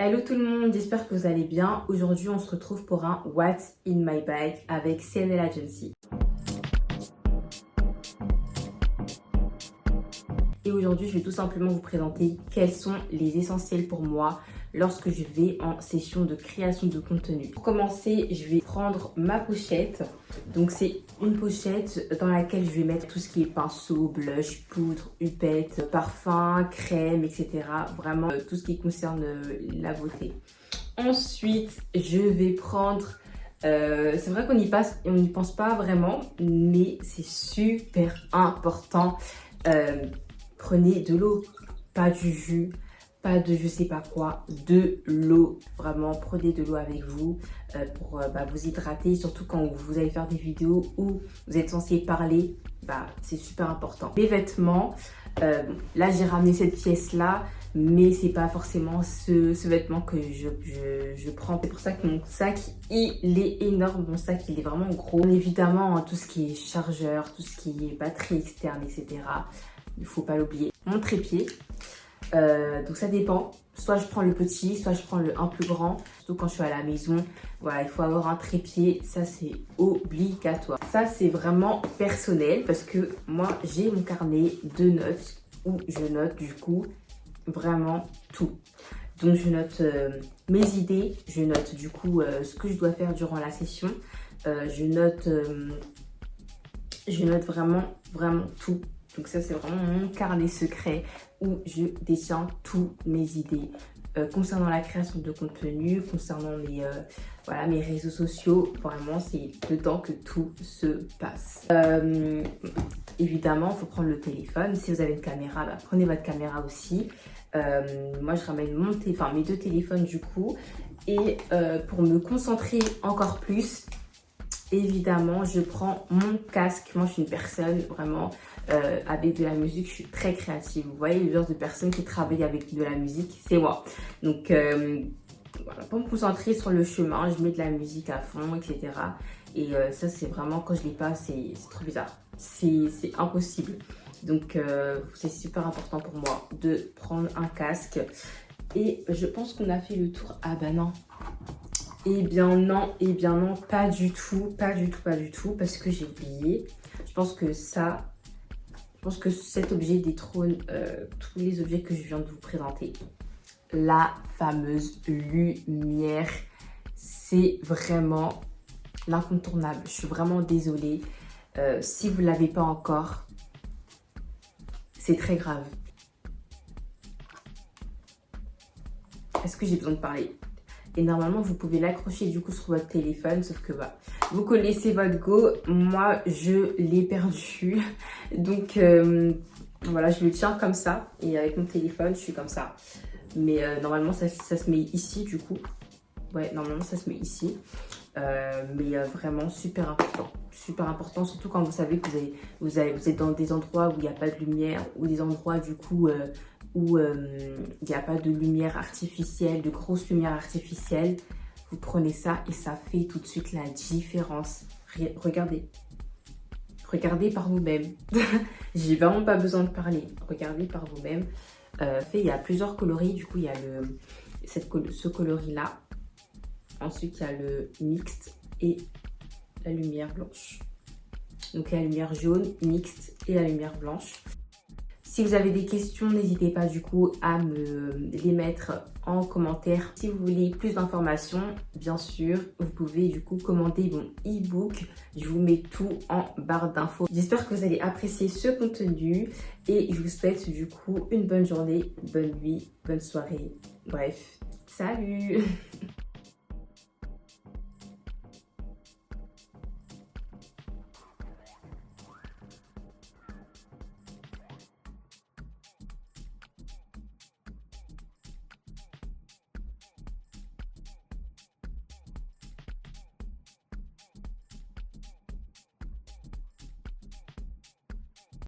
Hello tout le monde, j'espère que vous allez bien. Aujourd'hui, on se retrouve pour un What's in my bag avec CNL Agency. Et aujourd'hui, je vais tout simplement vous présenter quels sont les essentiels pour moi lorsque je vais en session de création de contenu. Pour commencer, je vais prendre ma pochette. Donc c'est une pochette dans laquelle je vais mettre tout ce qui est pinceau, blush, poudre, huppette, parfum, crème, etc. Vraiment tout ce qui concerne la beauté. Ensuite, je vais prendre... c'est vrai qu'on n'y pense pas vraiment, mais c'est super important. Prenez de l'eau, pas du jus, pas de je sais pas quoi, de l'eau. Vraiment, prenez de l'eau avec vous pour vous hydrater, surtout quand vous allez faire des vidéos où vous êtes censé parler, c'est super important. Les vêtements, là j'ai ramené cette pièce-là, mais c'est pas forcément ce vêtement que je prends. C'est pour ça que mon sac, il est énorme. Mon sac, il est vraiment gros. Évidemment, tout ce qui est chargeur, tout ce qui est batterie externe, etc. Il faut pas l'oublier. Mon trépied, donc ça dépend. Soit je prends le petit, soit je prends le un plus grand. Surtout quand je suis à la maison, voilà, il faut avoir un trépied. Ça, c'est obligatoire. Ça, c'est vraiment personnel parce que moi, j'ai mon carnet de notes où je note du coup vraiment tout. Donc je note mes idées, je note du coup ce que je dois faire durant la session, je note vraiment tout. Donc ça c'est vraiment mon carnet secret où je détiens toutes mes idées concernant la création de contenu, concernant mes réseaux sociaux. Vraiment c'est dedans que tout se passe. Évidemment il faut prendre le téléphone. Si vous avez une caméra, prenez votre caméra aussi. Moi je ramène mes deux téléphones du coup. Et pour me concentrer encore plus, évidemment, je prends mon casque. Moi, je suis une personne vraiment avec de la musique. Je suis très créative. Vous voyez, le genre de personne qui travaille avec de la musique, c'est moi. Donc, voilà, pour me concentrer sur le chemin, je mets de la musique à fond, etc. Et ça, c'est vraiment, quand je l'ai pas, c'est trop bizarre. C'est impossible. Donc, c'est super important pour moi de prendre un casque. Et je pense qu'on a fait le tour. Ah bah non. Eh bien non, pas du tout, parce que j'ai oublié. Je pense que cet objet détrône tous les objets que je viens de vous présenter. La fameuse lumière, c'est vraiment l'incontournable. Je suis vraiment désolée. Si vous ne l'avez pas encore, c'est très grave. Est-ce que j'ai besoin de parler ? Et normalement, vous pouvez l'accrocher du coup sur votre téléphone, sauf que vous connaissez votre go. Moi, je l'ai perdu. Donc, voilà, je le tiens comme ça. Et avec mon téléphone, je suis comme ça. Mais normalement, ça se met ici du coup. Ouais, normalement, ça se met ici. Mais vraiment super important. Super important, surtout quand vous savez que vous êtes dans des endroits où il n'y a pas de lumière, ou des endroits du coup où il n'y a pas de lumière artificielle, de grosse lumière artificielle. Vous prenez ça et ça fait tout de suite la différence. Regardez. Regardez par vous-même. J'ai vraiment pas besoin de parler. Regardez par vous-même. Il y a plusieurs coloris. Du coup, il y a ce coloris-là. Ensuite, il y a le mixte et la lumière blanche. Donc, il y a la lumière jaune, mixte et la lumière blanche. Si vous avez des questions, n'hésitez pas du coup à me les mettre en commentaire. Si vous voulez plus d'informations, bien sûr, vous pouvez du coup commander mon e-book. Je vous mets tout en barre d'infos. J'espère que vous allez apprécier ce contenu et je vous souhaite du coup une bonne journée, bonne nuit, bonne soirée. Bref, salut!